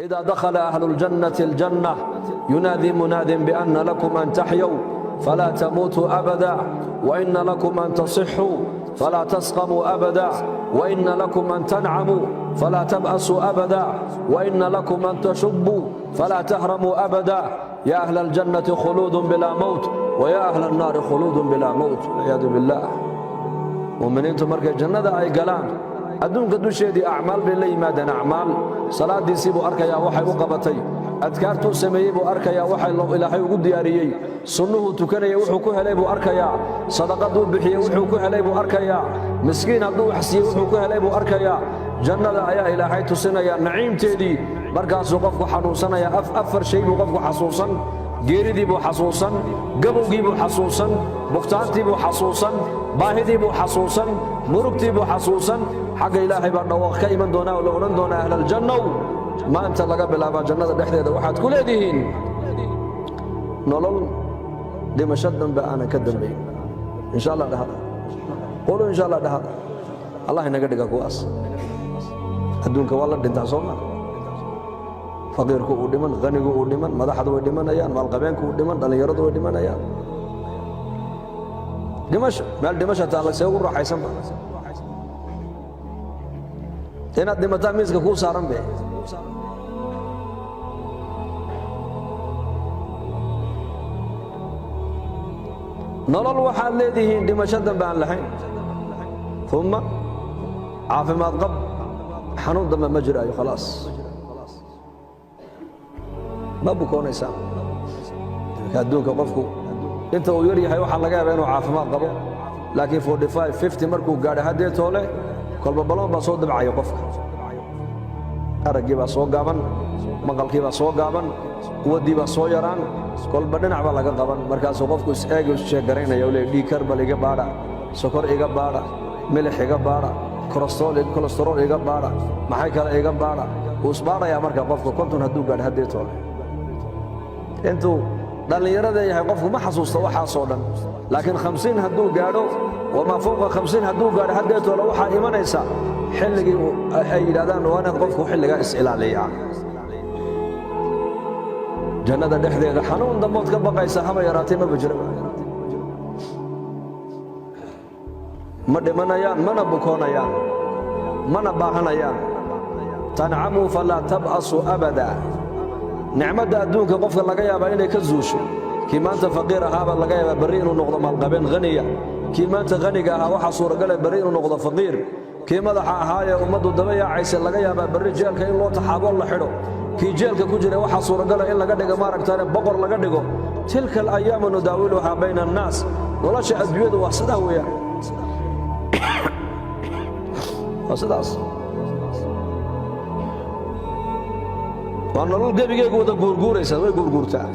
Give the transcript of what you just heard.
إذا دخل أهل الجنة الجنة ينادي مناد بأن لكم أن تحيوا فلا تموتوا أبدا وإن لكم أن تصحوا فلا تسقموا أبدا وإن لكم أن تنعموا فلا تبأسوا أبدا وإن لكم أن تشبوا فلا تهرموا أبدا يا أهل الجنة خلود بلا موت ويا أهل النار خلود بلا موت والعياذ بالله. مؤمنين تمرك الجنة أي قلان adduunka dusheedii acmaal bay la yimaadeen acmaal salaadiisii buu arkayaa waxay u qabatay adkaartuu sameeyey buu arkayaa waxay ilaahay ugu diyaariyey sunnuhu tukanayay wuxuu ku helay buu arkayaa sadaqaduu bixiyey wuxuu ku helay buu arkayaa miskiin hadduu wax siiyey wuxuu ku helay buu arkayaa jannada ayaa ilaahay tusinaya naciimteedii markaasuu qofku xanuunsanaya afar shay buu qofku xasuusan geeridii buu xasuusan gabowgii buu xasuusan bugtaantii buu xasuusan baahidii buu xasuusan murugtii buu xasuusan xagga ilaahay baa dhawaaq ka iman doonaa oo la odhan doonaa ahlal jannow maanta laga bilaabaa jannada dhexdeeda waxaad ku leedihiin nolol dhimasho dambe aanan ka dambayn insha allah dhahada qolo insha allah dhahada allah inaga dhiga kuwaas adduunka waa la dhintaa soo maa faqiirku uu dhiman qanigu uu dhiman madaxdu way dhimanayaan maalqabeenku uu dhiman dhallinyaradu way dhimanayaan dhimasho meel dhimasho taalla see ugu raaxaysan ba inaad dhimataa miiska kuu saaran be nolol waxaad leedihiin dhimasho dambe aan lahayn uma caafimaad qab xanuun dambe ma jiraayo khalaas ma bukoonaysaa adduunka qofku inta uu yar yahay waxaa laga yaabaa inuu caafimaad qabo laakiin 45 50 markuu gaadho haddee toole kolba baloon baa soo dabcayo qofka araggii baa soo gaaban maqalkii baa soo gaaban quwaddii baa soo yaraan kolba dhinac baa laga qaban markaasuu qofku is-eegi sheegaraynaya u leeyahy dhiig karbal iga baadha sokor iga baadha milix iga baadha kolestarool iga baadha maxay kale iga baadha wuu isbaadhayaa marka qofka konton hadduu gaadho haddee toole intuu dhallinyarada yahay qofku ma xasuusto waxaasoo dhan laakiin 50 hadduu gaadho wamaa fowqa 50 hadduu gaadho haddee toole waxaa imanaysa xilligii ay yidhahdaan waa inaad qofku xilligaa is-ilaaliyaa jannada dhexdeeda xanuun dambood ka baqaysa haba yaraatay maba jira ma dhimanayaan mana bukoonayaan mana baahanayaan tancamuu falaa tab'asuu abada nicmadda adduunka qofka laga yaabaa inay ka zuusho kii maanta faqiir ahaabaa laga yaabaa barri inuu noqdo maalqabeen haniya kii maanta haniga ahaa waxaa suuragala barri inuu noqdo faqiir kii madaxa ahaayee ummaddu daba yaacaysa laga yaabaa barri jeelka in loo taxaaboo la xidho kii jeelka ku jira waxaa suuragala in laga dhigo maaragtaane boqor laga dhigo tilka alayaamu nudaawiluhaa bayna annaas nolosha adduunyadu waa sidaa weeyaan waa sidaas waa nolol gebigeegu wada guurguuraysaa way guurguurtaa